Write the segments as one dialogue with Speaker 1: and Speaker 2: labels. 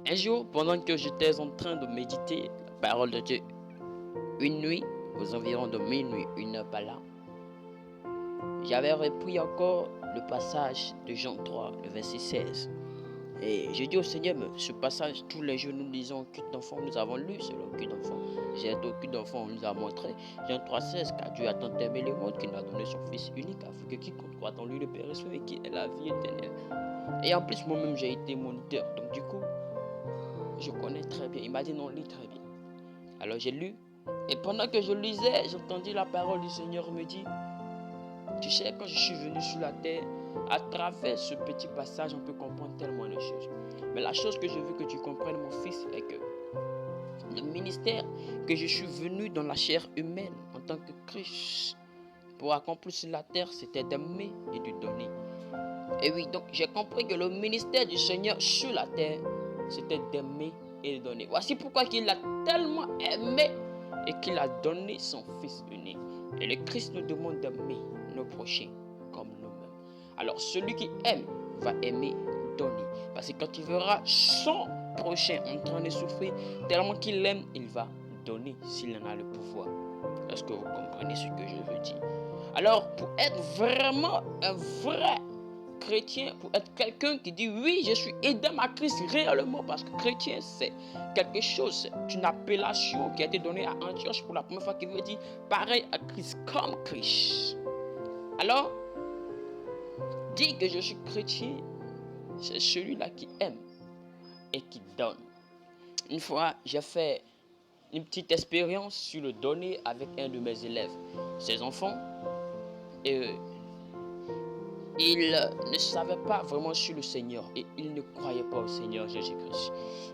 Speaker 1: Un jour, pendant que j'étais en train de méditer la parole de Dieu, une nuit, aux environs de minuit, 1 heure par là, j'avais repris encore le passage de Jean 3, le verset 16. Et j'ai dit au Seigneur, mais ce passage, tous les jours nous lisons au culte d'enfants, nous avons lu sur le culte d'enfants. J'ai été au culte d'enfants, on nous a montré Jean 3, 16, car Dieu a tant aimé le monde qu'il nous a donné son Fils unique, afin que quiconque croit en lui ne périsse pas, mais qui ait la vie éternelle. Et en plus, moi-même, j'ai été moniteur, donc du coup, je connais très bien. Il m'a dit non, lis très bien. Alors j'ai lu, et pendant que je lisais, j'entendis la parole du Seigneur me dire, tu sais, quand je suis venu sur la terre, à travers ce petit passage, on peut comprendre tellement de choses. Mais la chose que je veux que tu comprennes, mon fils, est que le ministère que je suis venu dans la chair humaine en tant que Christ pour accomplir sur la terre, c'était d'aimer et de donner. Et oui, donc j'ai compris que le ministère du Seigneur sur la terre, c'était d'aimer et de donner. Voici pourquoi il a tellement aimé et qu'il a donné son Fils unique. Et le Christ nous demande d'aimer nos prochains comme nous-mêmes. Alors celui qui aime va aimer donner. Parce que quand il verra son prochain en train de souffrir, tellement qu'il aime, il va donner s'il en a le pouvoir. Est-ce que vous comprenez ce que je veux dire? Alors pour être vraiment un vrai chrétien, pour être quelqu'un qui dit oui, je suis aidé à Christ réellement, parce que chrétien c'est quelque chose, c'est une appellation qui a été donnée à Antioche pour la première fois, qui veut dire pareil à Christ, comme Christ. Alors, dire que je suis chrétien, c'est celui-là qui aime et qui donne. Une fois, j'ai fait une petite expérience sur le donner avec un de mes élèves, ses enfants, et il ne savait pas vraiment sur le Seigneur et il ne croyait pas au Seigneur Jésus-Christ.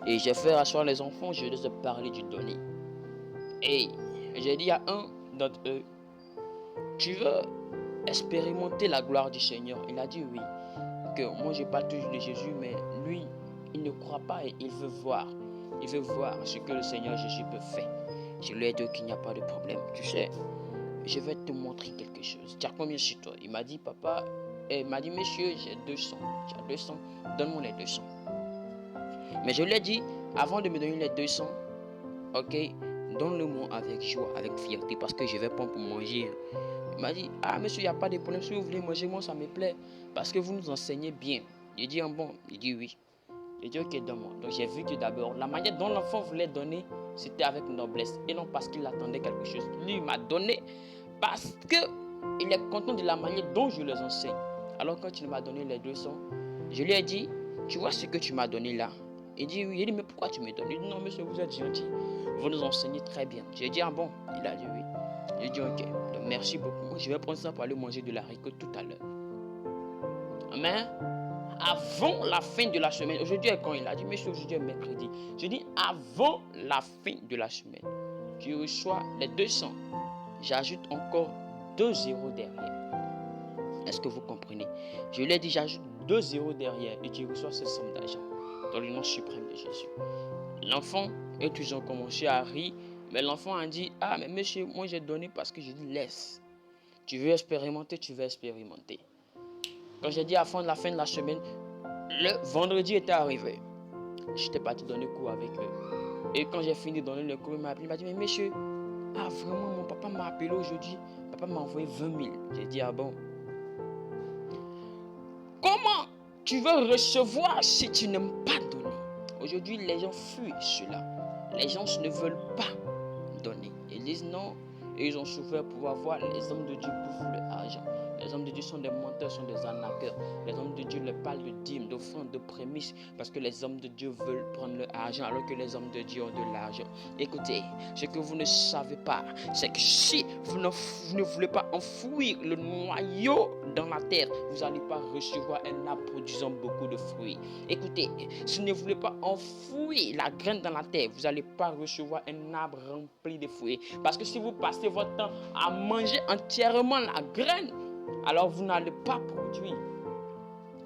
Speaker 1: Et j'ai fait rasseoir les enfants, je les ai parlé du donner. Et j'ai dit à un d'entre eux, tu veux expérimenter la gloire du Seigneur? Il a dit oui, que moi je parle toujours de Jésus, mais lui, il ne croit pas et il veut voir. Il veut voir ce que le Seigneur Jésus peut faire. Je lui ai dit qu'il n'y a pas de problème. Tu sais, je vais te montrer quelque chose. Tu as combien sur toi? Il m'a dit, papa, il m'a dit, monsieur, j'ai 200. Tu as 200, donne-moi les 200. Mais je lui ai dit, avant de me donner les 200, ok, donne-le-moi avec joie, avec fierté, parce que je vais prendre pour manger. Il m'a dit, ah monsieur, il n'y a pas de problème, si vous voulez manger, moi ça me plaît, parce que vous nous enseignez bien. J'ai dit, bon, il dit oui. J'ai dit, ok, donne-moi. Donc j'ai vu que d'abord, la manière dont l'enfant voulait donner, c'était avec noblesse, et non parce qu'il attendait quelque chose. Lui, il m'a donné parce qu'il est content de la manière dont je les enseigne. Alors quand il m'a donné les 200, je lui ai dit, tu vois ce que tu m'as donné là? Il dit oui. Il dit, mais pourquoi tu me donnes? Il dit, non monsieur, vous êtes gentil, vous nous enseignez très bien. J'ai dit, ah bon? Il a dit oui. J'ai dit, ok, donc merci beaucoup. Je vais prendre ça pour aller manger de l'haricot tout à l'heure. Mais avant la fin de la semaine, aujourd'hui est quand? Il a dit, monsieur, aujourd'hui est mercredi. Je dis, avant la fin de la semaine, tu reçois les 200. J'ajoute encore 2 zéros derrière. Est-ce que vous comprenez? Je lui ai dit, j'ajoute 2 zéros derrière et tu reçois cette somme d'argent dans le nom suprême de Jésus. L'enfant, et ils ont commencé à rire, mais l'enfant a dit, ah mais monsieur, moi j'ai donné parce que j'ai dit laisse. Tu veux expérimenter, tu veux expérimenter. Quand j'ai dit à la fin de la semaine, le vendredi était arrivé. J'étais parti donner cours avec eux. Et quand j'ai fini de donner le cours, il m'a appelé, il m'a dit, mais monsieur, ah vraiment, mon papa m'a appelé aujourd'hui, papa m'a envoyé 20 000. J'ai dit, ah bon? Comment tu veux recevoir si tu n'aimes pas donner? Aujourd'hui, les gens fuient cela. Les gens ne veulent pas donner. Ils disent non, et ils ont souffert pour avoir les hommes de Dieu pour leur argent. Les hommes de Dieu sont des menteurs, sont des arnaqueurs. Les hommes de Dieu leur parlent de dîmes, d'offrandes, de prémices, parce que les hommes de Dieu veulent prendre leur argent alors que les hommes de Dieu ont de l'argent. Écoutez, ce que vous ne savez pas, c'est que si vous ne voulez pas enfouir le noyau dans la terre, vous n'allez pas recevoir un arbre produisant beaucoup de fruits. Écoutez, si vous ne voulez pas enfouir la graine dans la terre, vous n'allez pas recevoir un arbre rempli de fruits. Parce que si vous passez votre temps à manger entièrement la graine, alors vous n'allez pas produire.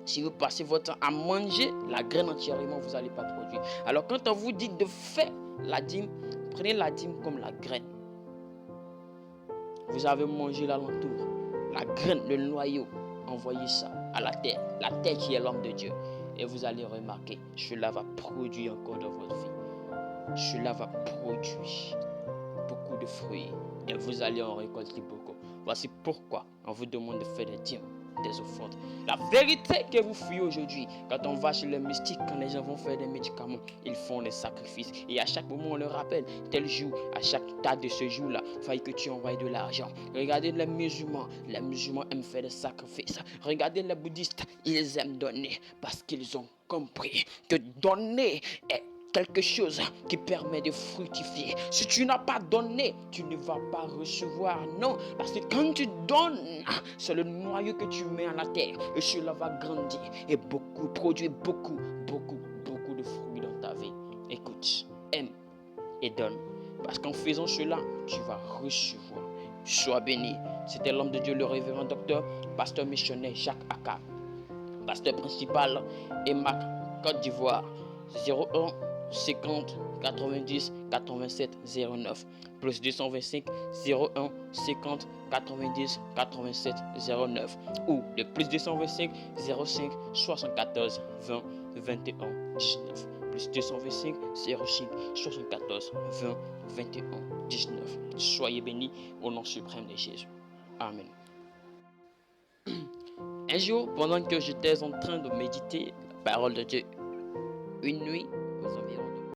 Speaker 1: Si vous passez votre temps à manger la graine entièrement, vous n'allez pas produire. Alors quand on vous dit de faire la dîme, prenez la dîme comme la graine. Vous avez mangé l'alentour, la graine, le noyau, envoyez ça à la terre qui est l'homme de Dieu. Et vous allez remarquer, cela va produire encore dans votre vie. Cela va produire beaucoup de fruits et vous allez en récolter beaucoup. Voici pourquoi on vous demande de faire des dîmes, des offrandes. La vérité que vous fuyez aujourd'hui, quand on va chez les mystiques, quand les gens vont faire des médicaments, ils font des sacrifices. Et à chaque moment, on leur rappelle, tel jour, à chaque date de ce jour-là, il faut que tu envoies de l'argent. Regardez les musulmans aiment faire des sacrifices. Regardez les bouddhistes, ils aiment donner parce qu'ils ont compris que donner est quelque chose qui permet de fructifier. Si tu n'as pas donné, tu ne vas pas recevoir. Non, parce que quand tu donnes, c'est le noyau que tu mets à la terre et cela va grandir et produire beaucoup de fruits dans ta vie. Écoute, aime et donne. Parce qu'en faisant cela, tu vas recevoir. Sois béni. C'était l'homme de Dieu, le révérend docteur, pasteur missionnaire Jacques Aka, pasteur principal EMAC Côte d'Ivoire. 01 50 90 87 09 plus 225 01 50 90 87 09 ou le plus 225 05 74 20 21 19 plus 225 05 74 20 21 19. Soyez bénis au nom suprême de Jésus. Amen. Un jour, pendant que j'étais en train de méditer la parole de Dieu, une nuit, aux environs